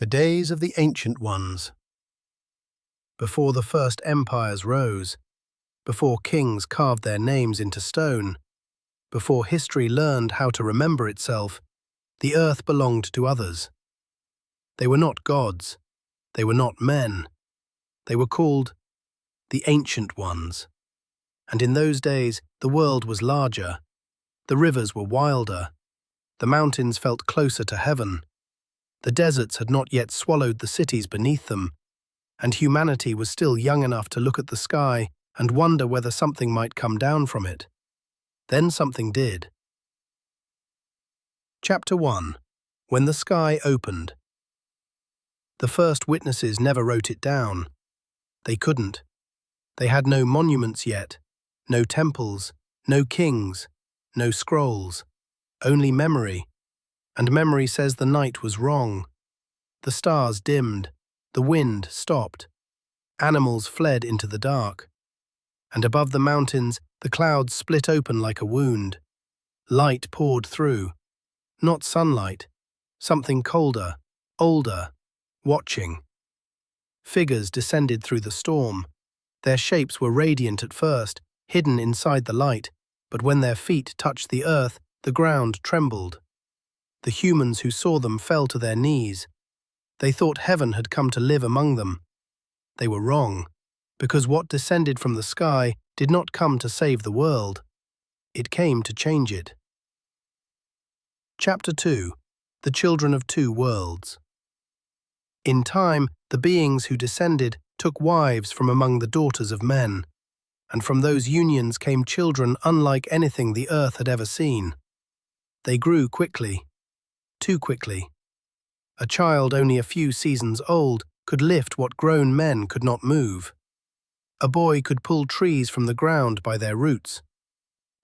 The days of the ancient ones. Before the first empires rose, before kings carved their names into stone, before history learned how to remember itself, the earth belonged to others. They were not gods, they were not men, they were called the ancient ones. And in those days the world was larger, the rivers were wilder, the mountains felt closer to heaven. The deserts had not yet swallowed the cities beneath them, and humanity was still young enough to look at the sky and wonder whether something might come down from it. Then something did. Chapter 1. When the Sky Opened. The first witnesses never wrote it down. They couldn't. They had no monuments yet, no temples, no kings, no scrolls, only memory. And memory says the night was wrong. The stars dimmed, the wind stopped, animals fled into the dark. And above the mountains, the clouds split open like a wound. Light poured through. Not sunlight, something colder, older, watching. Figures descended through the storm. Their shapes were radiant at first, hidden inside the light, but when their feet touched the earth, the ground trembled. The humans who saw them fell to their knees. They thought heaven had come to live among them. They were wrong, because what descended from the sky did not come to save the world. It came to change it. Chapter 2. The Children of Two Worlds. In time, the beings who descended took wives from among the daughters of men, and from those unions came children unlike anything the earth had ever seen. They grew quickly. Too quickly. A child only a few seasons old could lift what grown men could not move. A boy could pull trees from the ground by their roots.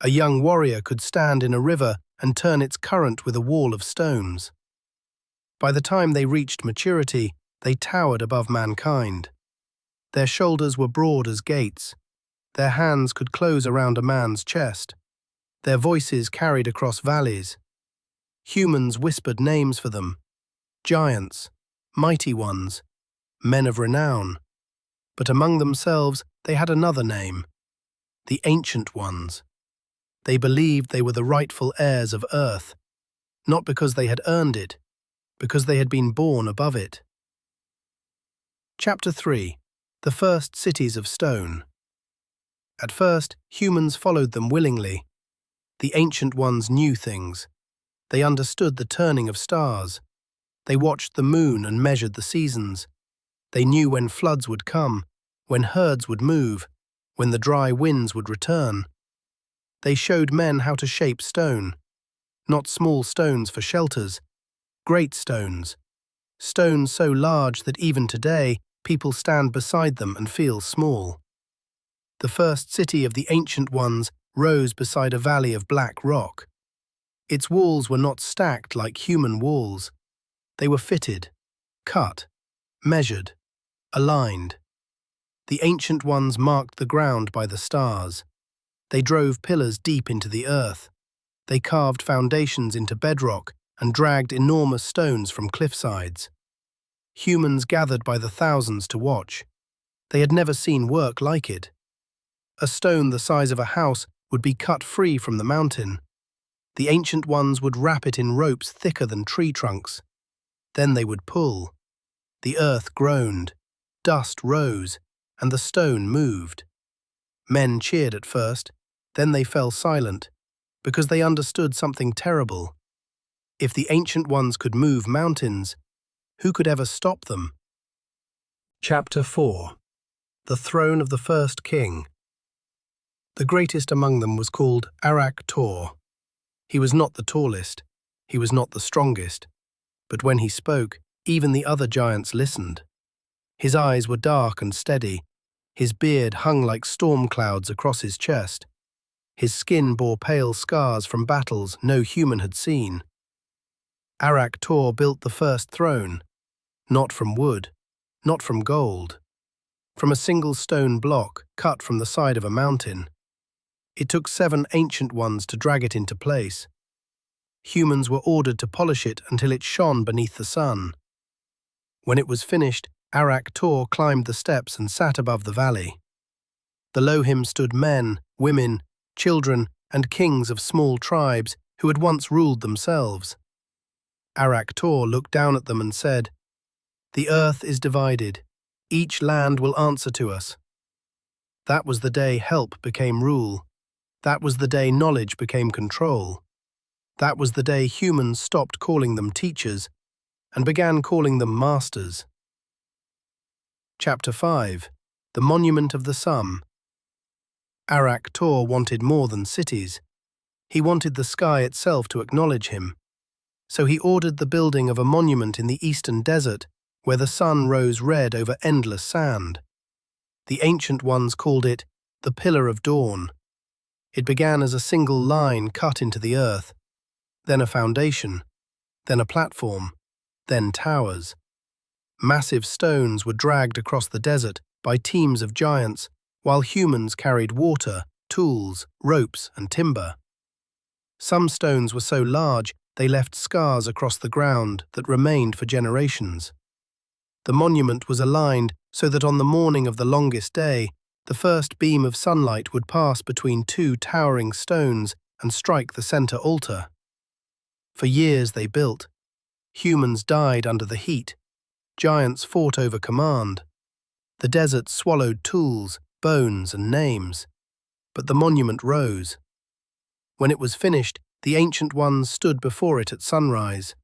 A young warrior could stand in a river and turn its current with a wall of stones. By the time they reached maturity, they towered above mankind. Their shoulders were broad as gates. Their hands could close around a man's chest. Their voices carried across valleys. Humans whispered names for them. Giants, mighty ones, men of renown. But among themselves they had another name, the Ancient Ones. They believed they were the rightful heirs of Earth, not because they had earned it, because they had been born above it. Chapter 3. The First Cities of Stone. At first, humans followed them willingly. The Ancient Ones knew things. They understood the turning of stars. They watched the moon and measured the seasons. They knew when floods would come, when herds would move, when the dry winds would return. They showed men how to shape stone. Not small stones for shelters, great stones. Stones so large that even today, people stand beside them and feel small. The first city of the Ancient Ones rose beside a valley of black rock. Its walls were not stacked like human walls. They were fitted, cut, measured, aligned. The Ancient Ones marked the ground by the stars. They drove pillars deep into the earth. They carved foundations into bedrock and dragged enormous stones from cliffsides. Humans gathered by the thousands to watch. They had never seen work like it. A stone the size of a house would be cut free from the mountain. The Ancient Ones would wrap it in ropes thicker than tree trunks. Then they would pull. The earth groaned, dust rose, and the stone moved. Men cheered at first, then they fell silent, because they understood something terrible. If the Ancient Ones could move mountains, who could ever stop them? Chapter 4. The Throne of the First King. The greatest among them was called Arak-Tor. He was not the tallest, he was not the strongest, but when he spoke, even the other giants listened. His eyes were dark and steady. His beard hung like storm clouds across his chest. His skin bore pale scars from battles no human had seen. Arak-Tor built the first throne, not from wood, not from gold, from a single stone block cut from the side of a mountain. It took 7 Ancient Ones to drag it into place. Humans were ordered to polish it until it shone beneath the sun. When it was finished, Arak-Tor climbed the steps and sat above the valley. Below him stood men, women, children, and kings of small tribes who had once ruled themselves. Arak-Tor looked down at them and said, "The earth is divided. Each land will answer to us." That was the day help became rule. That was the day knowledge became control. That was the day humans stopped calling them teachers and began calling them masters. Chapter 5. The Monument of the Sun. Arak-Tor wanted more than cities. He wanted the sky itself to acknowledge him. So he ordered the building of a monument in the eastern desert where the sun rose red over endless sand. The ancient ones called it the Pillar of Dawn. It began as a single line cut into the earth, then a foundation, then a platform, then towers. Massive stones were dragged across the desert by teams of giants, while humans carried water, tools, ropes, and timber. Some stones were so large they left scars across the ground that remained for generations. The monument was aligned so that on the morning of the longest day, the first beam of sunlight would pass between two towering stones and strike the center altar. For years they built. Humans died under the heat. Giants fought over command. The desert swallowed tools, bones, and names. But the monument rose. When it was finished, the Ancient Ones stood before it at sunrise.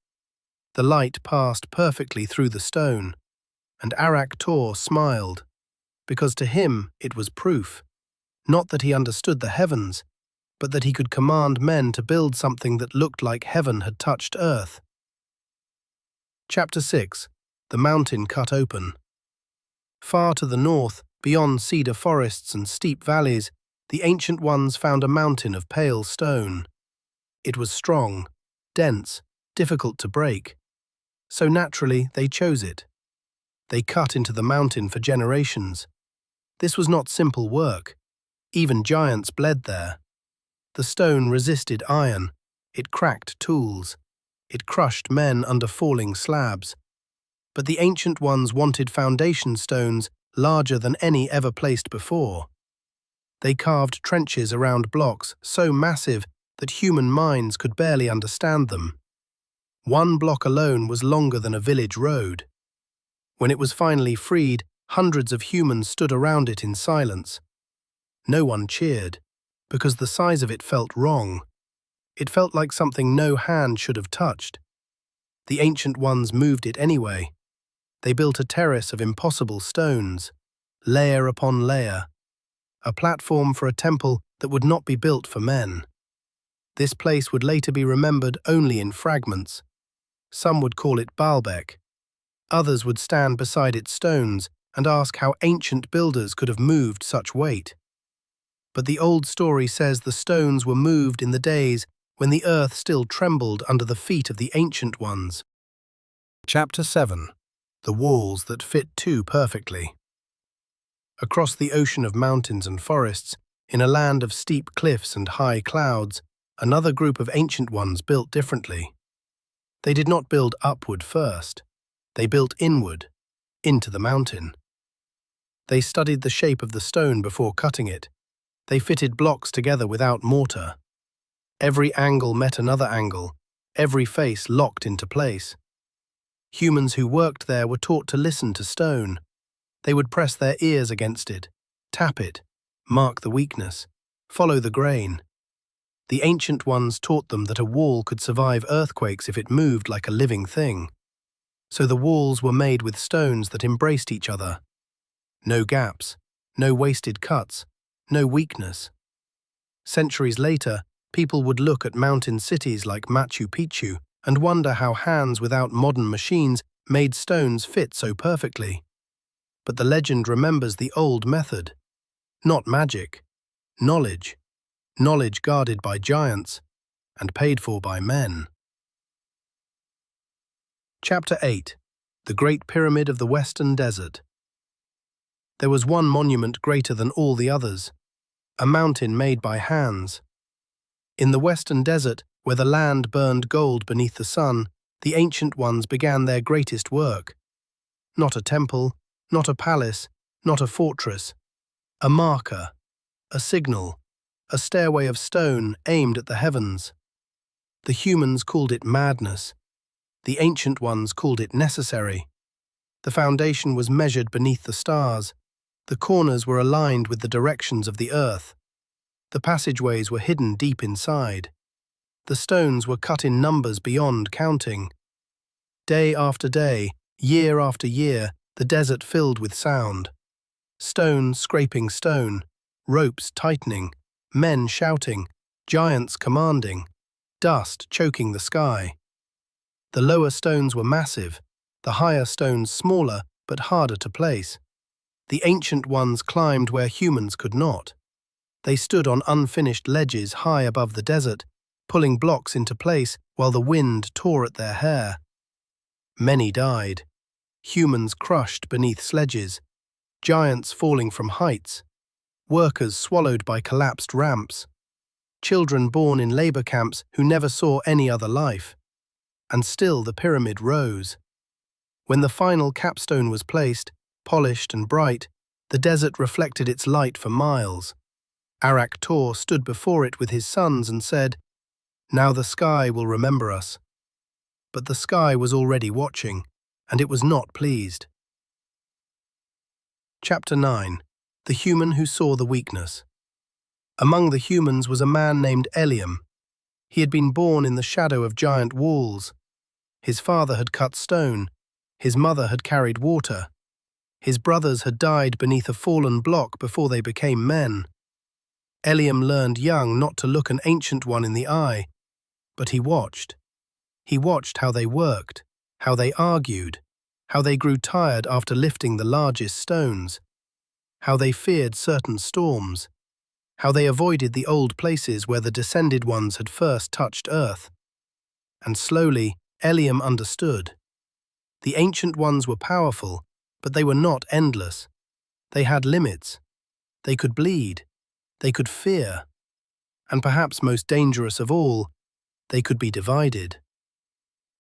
The light passed perfectly through the stone, and Arak-Tor smiled, because to him it was proof, not that he understood the heavens, but that he could command men to build something that looked like heaven had touched earth. Chapter 6. The Mountain Cut Open. Far to the north, beyond cedar forests and steep valleys, the Ancient Ones found a mountain of pale stone. It was strong, dense, difficult to break. So naturally, they chose it. They cut into the mountain for generations. This was not simple work. Even giants bled there. The stone resisted iron. It cracked tools. It crushed men under falling slabs. But the Ancient Ones wanted foundation stones larger than any ever placed before. They carved trenches around blocks so massive that human minds could barely understand them. One block alone was longer than a village road. When it was finally freed, hundreds of humans stood around it in silence. No one cheered, because the size of it felt wrong. It felt like something no hand should have touched. The Ancient Ones moved it anyway. They built a terrace of impossible stones, layer upon layer, a platform for a temple that would not be built for men. This place would later be remembered only in fragments. Some would call it Baalbek. Others would stand beside its stones and ask how ancient builders could have moved such weight. But the old story says the stones were moved in the days when the earth still trembled under the feet of the Ancient Ones. Chapter 7. The Walls That Fit Too Perfectly. Across the ocean of mountains and forests, in a land of steep cliffs and high clouds, another group of Ancient Ones built differently. They did not build upward first. They built inward, into the mountain. They studied the shape of the stone before cutting it. They fitted blocks together without mortar. Every angle met another angle, every face locked into place. Humans who worked there were taught to listen to stone. They would press their ears against it, tap it, mark the weakness, follow the grain. The Ancient Ones taught them that a wall could survive earthquakes if it moved like a living thing. So the walls were made with stones that embraced each other. No gaps, no wasted cuts, no weakness. Centuries later, people would look at mountain cities like Machu Picchu and wonder how hands without modern machines made stones fit so perfectly. But the legend remembers the old method. Not magic, knowledge. Knowledge guarded by giants and paid for by men. Chapter 8. The Great Pyramid of the Western Desert. There was one monument greater than all the others, a mountain made by hands. In the Western Desert, where the land burned gold beneath the sun, the Ancient Ones began their greatest work. Not a temple, not a palace, not a fortress. A marker, a signal, a stairway of stone aimed at the heavens. The humans called it madness. The ancient ones called it necessary. The foundation was measured beneath the stars. The corners were aligned with the directions of the earth. The passageways were hidden deep inside. The stones were cut in numbers beyond counting. Day after day, year after year, the desert filled with sound. Stone scraping stone, ropes tightening, men shouting, giants commanding, dust choking the sky. The lower stones were massive, the higher stones smaller but harder to place. The ancient ones climbed where humans could not. They stood on unfinished ledges high above the desert, pulling blocks into place while the wind tore at their hair. Many died. Humans crushed beneath sledges, giants falling from heights, workers swallowed by collapsed ramps, children born in labor camps who never saw any other life. And still the pyramid rose. When the final capstone was placed, polished and bright, the desert reflected its light for miles. Arak-Tor stood before it with his sons and said, "Now the sky will remember us." But the sky was already watching, and it was not pleased. Chapter 9. The Human Who Saw the Weakness. Among the humans was a man named Eliam. He had been born in the shadow of giant walls. His father had cut stone. His mother had carried water. His brothers had died beneath a fallen block before they became men. Eliam learned young not to look an ancient one in the eye, but he watched. He watched how they worked, how they argued, how they grew tired after lifting the largest stones, how they feared certain storms, how they avoided the old places where the descended ones had first touched earth. And slowly, Eliam understood. The ancient ones were powerful, but they were not endless. They had limits. They could bleed. They could fear. And perhaps most dangerous of all, they could be divided.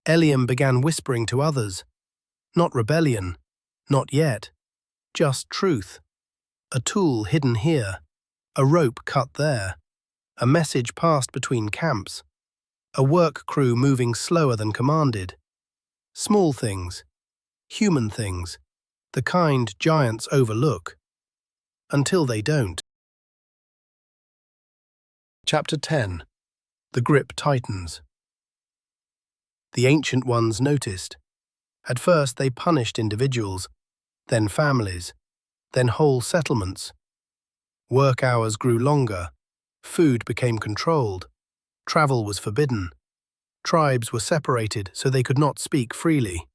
Eliam began whispering to others. Not rebellion, not yet, just truth. A tool hidden here, a rope cut there, a message passed between camps, a work crew moving slower than commanded. Small things, human things, the kind giants overlook, until they don't. Chapter 10. The Grip Tightens. The ancient ones noticed. At first they punished individuals, then families, then whole settlements. Work hours grew longer, food became controlled, travel was forbidden. Tribes were separated so they could not speak freely.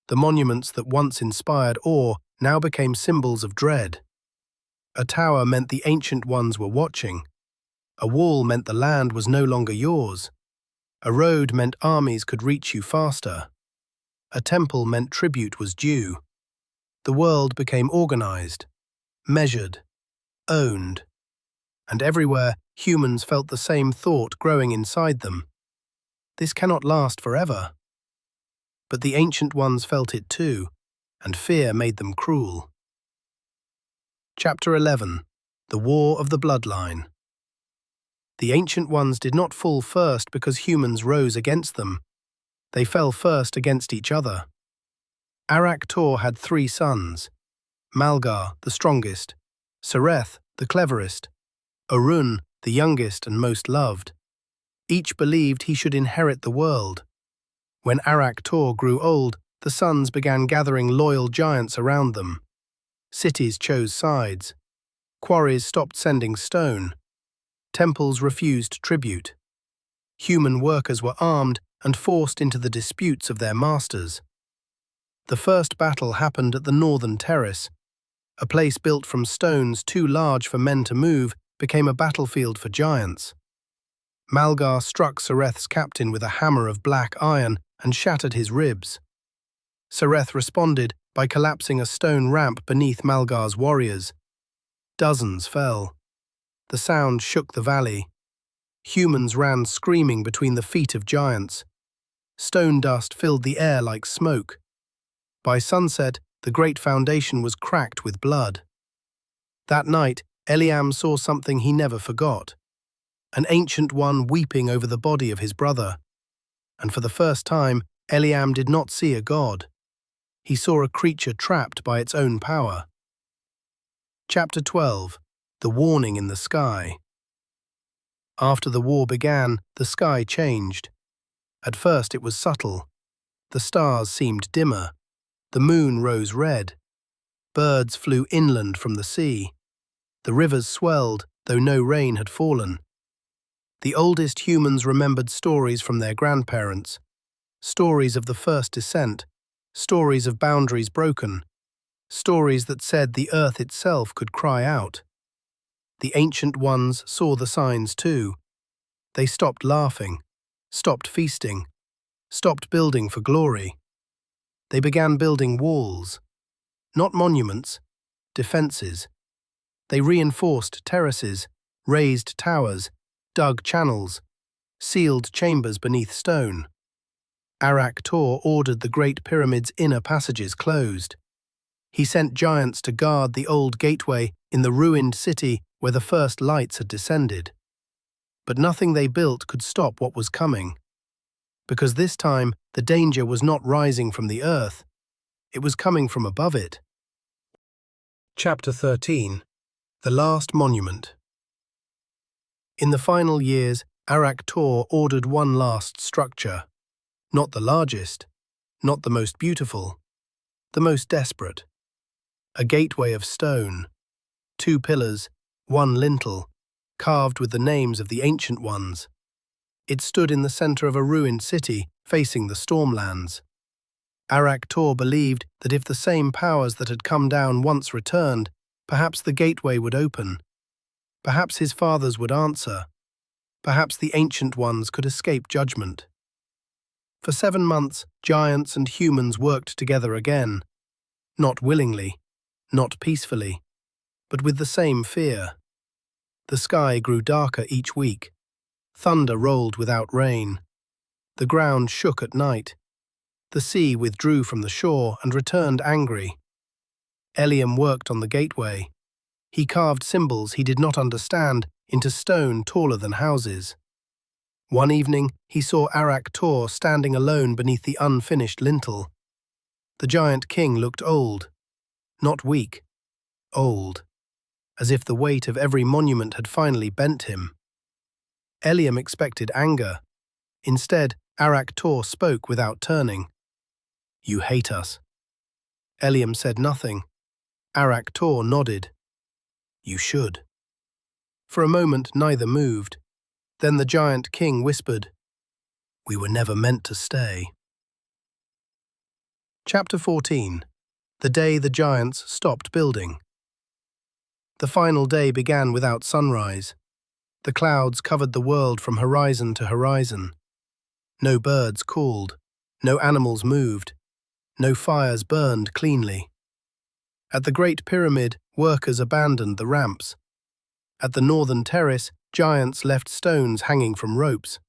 The monuments that once inspired awe now became symbols of dread. A tower meant the ancient ones were watching. A wall meant the land was no longer yours. A road meant armies could reach you faster. A temple meant tribute was due. The world became organized, measured, owned. And everywhere, humans felt the same thought growing inside them. This cannot last forever. But the ancient ones felt it too, and fear made them cruel. Chapter 11. The War of the Bloodline. The ancient ones did not fall first because humans rose against them. They fell first against each other. Arak-Tor had 3 sons, Malgar, the strongest, Sereth, the cleverest, Arun, the youngest and most loved. Each believed he should inherit the world. When Arak-Tor grew old, the sons began gathering loyal giants around them. Cities chose sides. Quarries stopped sending stone. Temples refused tribute. Human workers were armed and forced into the disputes of their masters. The first battle happened at the northern terrace. A place built from stones too large for men to move became a battlefield for giants. Malgar struck Sereth's captain with a hammer of black iron and shattered his ribs. Sereth responded by collapsing a stone ramp beneath Malgar's warriors. Dozens fell. The sound shook the valley. Humans ran screaming between the feet of giants. Stone dust filled the air like smoke. By sunset, the great foundation was cracked with blood. That night, Eliam saw something he never forgot. An ancient one weeping over the body of his brother. And for the first time, Eliam did not see a god. He saw a creature trapped by its own power. Chapter 12. The Warning in the Sky. After the war began, the sky changed. At first it was subtle. The stars seemed dimmer. The moon rose red. Birds flew inland from the sea. The rivers swelled, though no rain had fallen. The oldest humans remembered stories from their grandparents, stories of the first descent, stories of boundaries broken, stories that said the earth itself could cry out. The ancient ones saw the signs too. They stopped laughing, stopped feasting, stopped building for glory. They began building walls, not monuments, defenses. They reinforced terraces, raised towers, dug channels, sealed chambers beneath stone. Arak-Tor ordered the Great Pyramid's inner passages closed. He sent giants to guard the old gateway in the ruined city where the first lights had descended. But nothing they built could stop what was coming. Because this time, the danger was not rising from the earth. It was coming from above it. Chapter 13. The Last Monument. In the final years, Arak-Tor ordered one last structure. Not the largest, not the most beautiful, the most desperate. A gateway of stone, 2 pillars, 1 lintel, carved with the names of the ancient ones. It stood in the center of a ruined city, facing the stormlands. Arak-Tor believed that if the same powers that had come down once returned, perhaps the gateway would open. Perhaps his fathers would answer. Perhaps the ancient ones could escape judgment. For 7 months, giants and humans worked together again. Not willingly, not peacefully, but with the same fear. The sky grew darker each week. Thunder rolled without rain. The ground shook at night. The sea withdrew from the shore and returned angry. Eliam worked on the gateway. He carved symbols he did not understand into stone taller than houses. One evening, he saw Arak-Tor standing alone beneath the unfinished lintel. The giant king looked old. Not weak, old, as if the weight of every monument had finally bent him. Eliam expected anger. Instead, Arak-Tor spoke without turning. "You hate us." Eliam said nothing. Arak-Tor nodded. "You should." For a moment, neither moved. Then the giant king whispered, "We were never meant to stay." Chapter 14. The day the giants stopped building. The final day began without sunrise. The clouds covered the world from horizon to horizon. No birds called, no animals moved, no fires burned cleanly. At the Great Pyramid, workers abandoned the ramps. At the northern terrace, giants left stones hanging from ropes.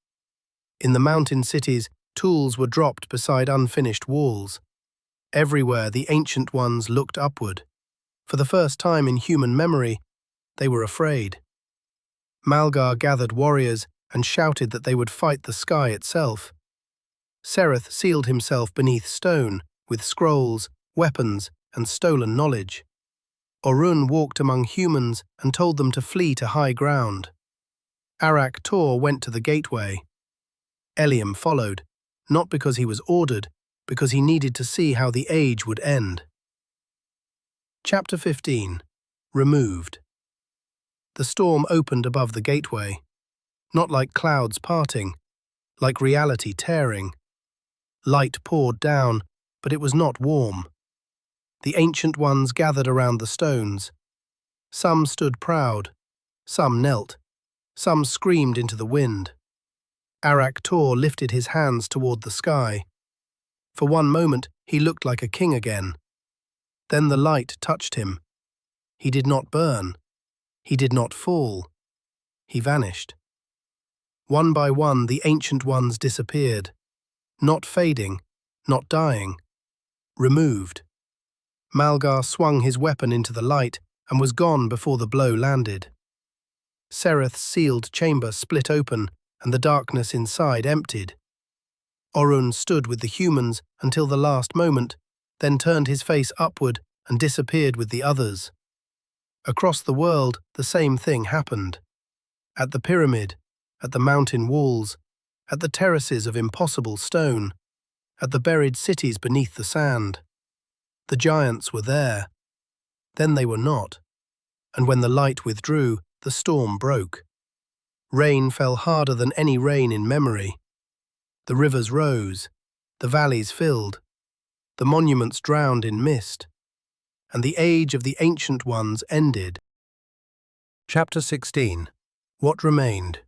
In the mountain cities, tools were dropped beside unfinished walls. Everywhere the ancient ones looked upward. For the first time in human memory, they were afraid. Malgar gathered warriors and shouted that they would fight the sky itself. Sereth sealed himself beneath stone with scrolls, weapons, and stolen knowledge. Orun walked among humans and told them to flee to high ground. Arak-Tor went to the gateway. Eliam followed, not because he was ordered, because he needed to see how the age would end. Chapter 15. Removed. The storm opened above the gateway, not like clouds parting, like reality tearing. Light poured down, but it was not warm. The ancient ones gathered around the stones. Some stood proud, some knelt, some screamed into the wind. Arak-Tor lifted his hands toward the sky. For one moment, he looked like a king again. Then the light touched him. He did not burn. He did not fall. He vanished. One by one, the ancient ones disappeared, not fading, not dying, removed. Malgar swung his weapon into the light and was gone before the blow landed. Sereth's sealed chamber split open and the darkness inside emptied. Orun stood with the humans until the last moment, then turned his face upward and disappeared with the others. Across the world, the same thing happened. At the pyramid, at the mountain walls, at the terraces of impossible stone, at the buried cities beneath the sand. The giants were there. Then they were not. And when the light withdrew, the storm broke. Rain fell harder than any rain in memory. The rivers rose, the valleys filled, the monuments drowned in mist, and the age of the ancient ones ended. Chapter 16. What Remained.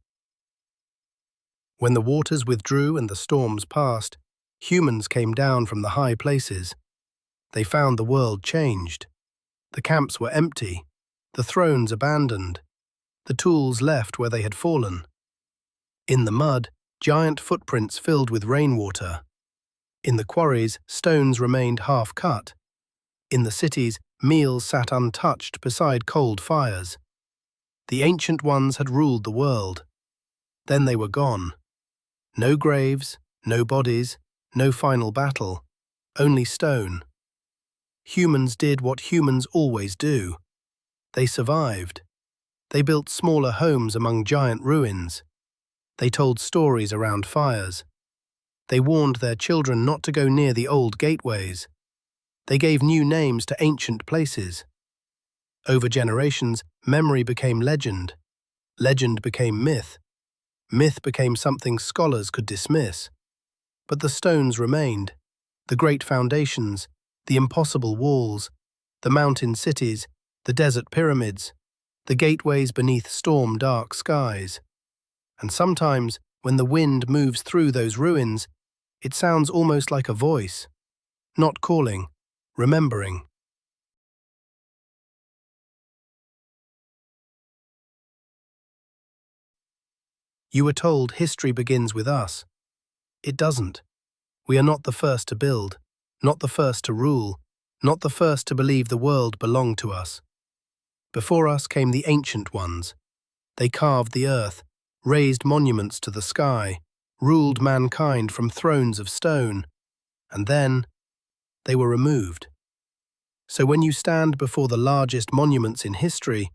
When the waters withdrew and the storms passed, humans came down from the high places. They found the world changed. The camps were empty, the thrones abandoned, the tools left where they had fallen. In the mud, giant footprints filled with rainwater. In the quarries, stones remained half-cut. In the cities, meals sat untouched beside cold fires. The ancient ones had ruled the world. Then they were gone. No graves, no bodies, no final battle, only stone. Humans did what humans always do. They survived. They built smaller homes among giant ruins. They told stories around fires. They warned their children not to go near the old gateways. They gave new names to ancient places. Over generations, memory became legend. Legend became myth. Myth became something scholars could dismiss. But the stones remained. The great foundations, the impossible walls, the mountain cities, the desert pyramids, the gateways beneath storm-dark skies. And sometimes, when the wind moves through those ruins, it sounds almost like a voice, not calling, remembering. You were told history begins with us. It doesn't. We are not the first to build, not the first to rule, not the first to believe the world belonged to us. Before us came the ancient ones. They carved the earth, raised monuments to the sky, ruled mankind from thrones of stone, and then they were removed. So when you stand before the largest monuments in history,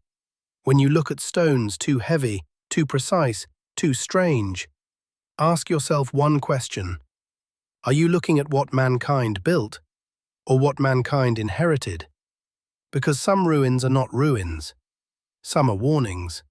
when you look at stones too heavy, too precise, too strange, ask yourself one question. Are you looking at what mankind built, or what mankind inherited? Because some ruins are not ruins. Some are warnings.